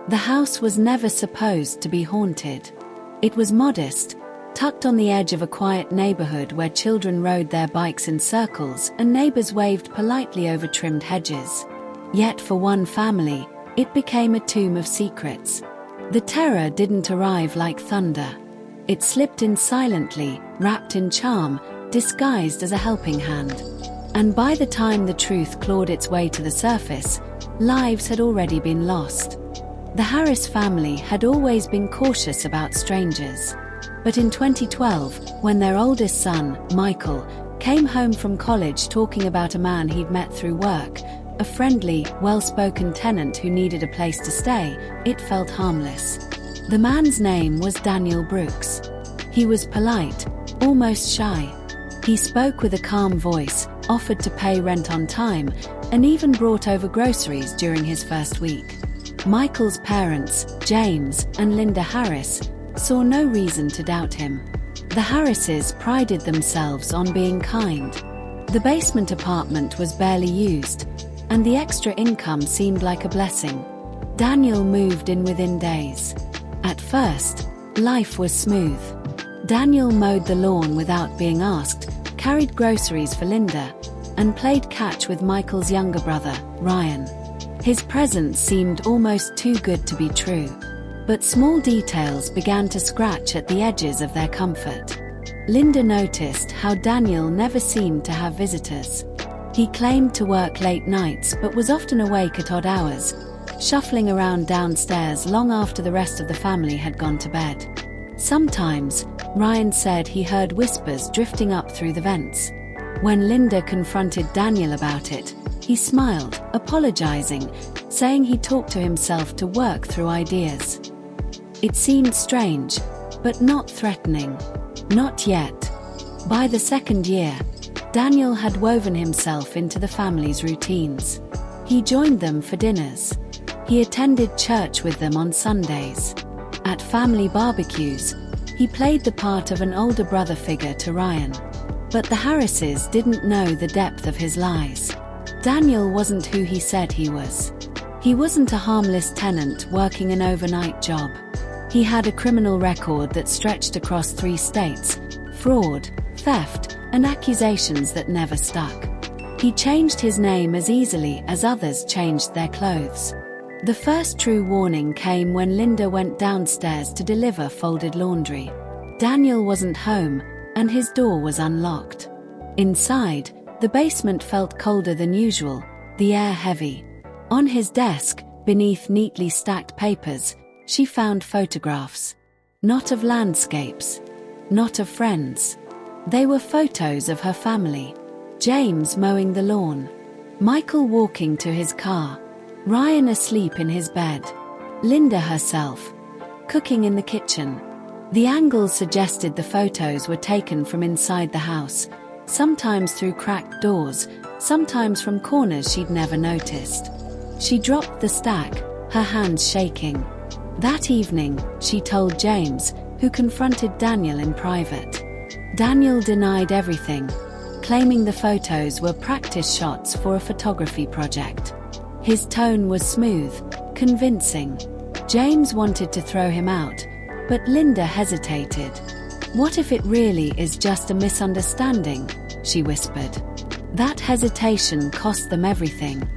The house was never supposed to be haunted. It was modest, tucked on the edge of a quiet neighborhood where children rode their bikes in circles and neighbors waved politely over trimmed hedges. Yet for one family, it became a tomb of secrets. The terror didn't arrive like thunder. It slipped in silently, wrapped in charm, disguised as a helping hand. And by the time the truth clawed its way to the surface, lives had already been lost. The Harris family had always been cautious about strangers. But in 2012, when their oldest son, Michael, came home from college talking about a man he'd met through work, a friendly, well-spoken tenant who needed a place to stay, it felt harmless. The man's name was Daniel Brooks. He was polite, almost shy. He spoke with a calm voice, offered to pay rent on time, and even brought over groceries during his first week. Michael's parents, James and Linda Harris, saw no reason to doubt him. The Harrises prided themselves on being kind. The basement apartment was barely used, and the extra income seemed like a blessing. Daniel moved in within days. At first, life was smooth. Daniel mowed the lawn without being asked, carried groceries for Linda, and played catch with Michael's younger brother, Ryan. His presence seemed almost too good to be true. But small details began to scratch at the edges of their comfort. Linda noticed how Daniel never seemed to have visitors. He claimed to work late nights but was often awake at odd hours, shuffling around downstairs long after the rest of the family had gone to bed. Sometimes, Ryan said he heard whispers drifting up through the vents. When Linda confronted Daniel about it, he smiled, apologizing, saying he talked to himself to work through ideas. It seemed strange, but not threatening. Not yet. By the second year, Daniel had woven himself into the family's routines. He joined them for dinners. He attended church with them on Sundays. At family barbecues, he played the part of an older brother figure to Ryan. But the Harrises didn't know the depth of his lies. Daniel wasn't who he said he was. He wasn't a harmless tenant working an overnight job. He had a criminal record that stretched across 3 states: fraud, theft, and accusations that never stuck. He changed his name as easily as others changed their clothes. The first true warning came when Linda went downstairs to deliver folded laundry. Daniel wasn't home, and his door was unlocked. Inside, the basement felt colder than usual, the air heavy. On his desk, beneath neatly stacked papers, she found photographs. Not of landscapes. Not of friends. They were photos of her family. James mowing the lawn. Michael walking to his car. Ryan asleep in his bed. Linda herself, cooking in the kitchen. The angles suggested the photos were taken from inside the house, sometimes through cracked doors, sometimes from corners she'd never noticed. She dropped the stack, her hands shaking. That evening, she told James, who confronted Daniel in private. Daniel denied everything, claiming the photos were practice shots for a photography project. His tone was smooth, convincing. James wanted to throw him out, but Linda hesitated. "What if it really is just a misunderstanding?" she whispered. That hesitation cost them everything.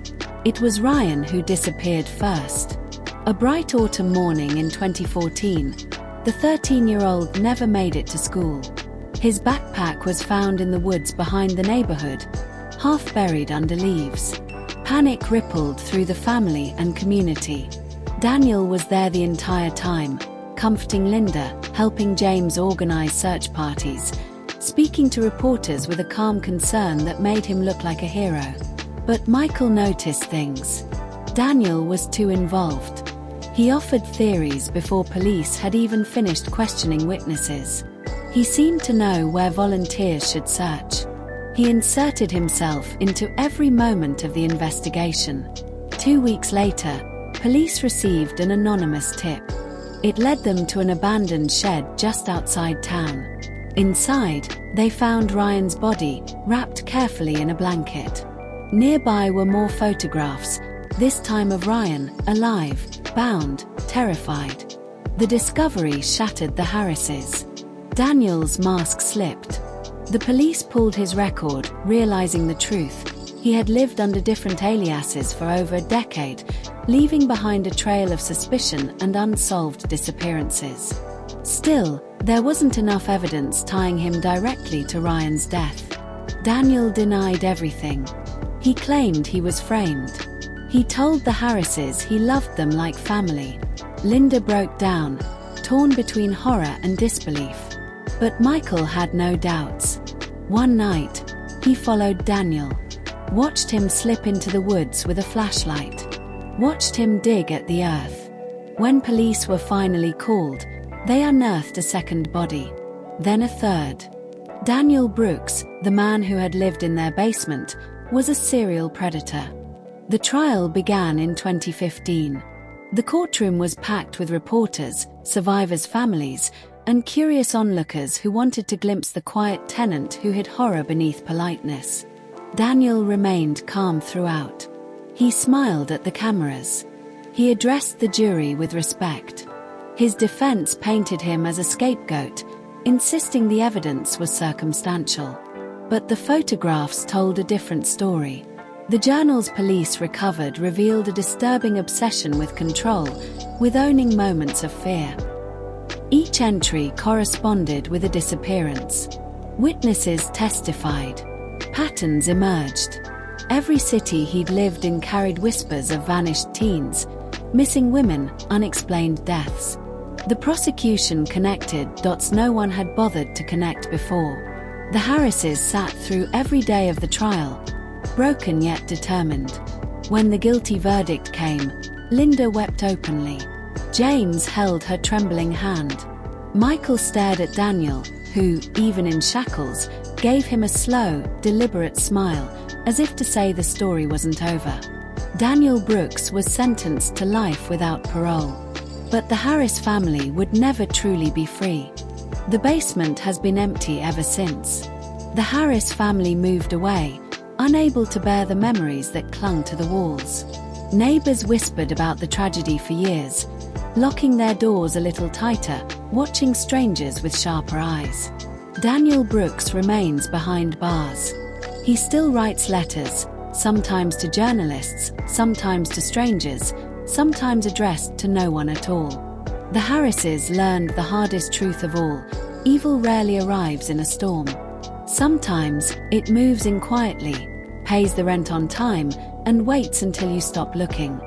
It was Ryan who disappeared first. A bright autumn morning in 2014, the 13-year-old never made it to school. His backpack was found in the woods behind the neighborhood, half buried under leaves. Panic rippled through the family and community. Daniel was there the entire time, comforting Linda, helping James organize search parties, speaking to reporters with a calm concern that made him look like a hero. But Michael noticed things. Daniel was too involved. He offered theories before police had even finished questioning witnesses. He seemed to know where volunteers should search. He inserted himself into every moment of the investigation. 2 weeks later, police received an anonymous tip. It led them to an abandoned shed just outside town. Inside, they found Ryan's body, wrapped carefully in a blanket. Nearby were more photographs, this time of Ryan, alive, bound, terrified. The discovery shattered the Harrises. Daniel's mask slipped. The police pulled his record, realizing the truth. He had lived under different aliases for over a decade, leaving behind a trail of suspicion and unsolved disappearances. Still, there wasn't enough evidence tying him directly to Ryan's death. Daniel denied everything. He claimed he was framed. He told the Harrises he loved them like family. Linda broke down, torn between horror and disbelief. But Michael had no doubts. One night, he followed Daniel. Watched him slip into the woods with a flashlight. Watched him dig at the earth. When police were finally called, they unearthed a second body. Then a third. Daniel Brooks, the man who had lived in their basement, was a serial predator. The trial began in 2015. The courtroom was packed with reporters, survivors' families, and curious onlookers who wanted to glimpse the quiet tenant who hid horror beneath politeness. Daniel remained calm throughout. He smiled at the cameras. He addressed the jury with respect. His defense painted him as a scapegoat, insisting the evidence was circumstantial. But the photographs told a different story. The journals police recovered revealed a disturbing obsession with control, with owning moments of fear. Each entry corresponded with a disappearance. Witnesses testified. Patterns emerged. Every city he'd lived in carried whispers of vanished teens, missing women, unexplained deaths. The prosecution connected dots no one had bothered to connect before. The Harrises sat through every day of the trial, broken yet determined. When the guilty verdict came, Linda wept openly. James held her trembling hand. Michael stared at Daniel, who, even in shackles, gave him a slow, deliberate smile, as if to say the story wasn't over. Daniel Brooks was sentenced to life without parole. But the Harris family would never truly be free. The basement has been empty ever since. The Harris family moved away, unable to bear the memories that clung to the walls. Neighbors whispered about the tragedy for years, locking their doors a little tighter, watching strangers with sharper eyes. Daniel Brooks remains behind bars. He still writes letters, sometimes to journalists, sometimes to strangers, sometimes addressed to no one at all. The Harrises learned the hardest truth of all: evil rarely arrives in a storm. Sometimes, it moves in quietly, pays the rent on time, and waits until you stop looking.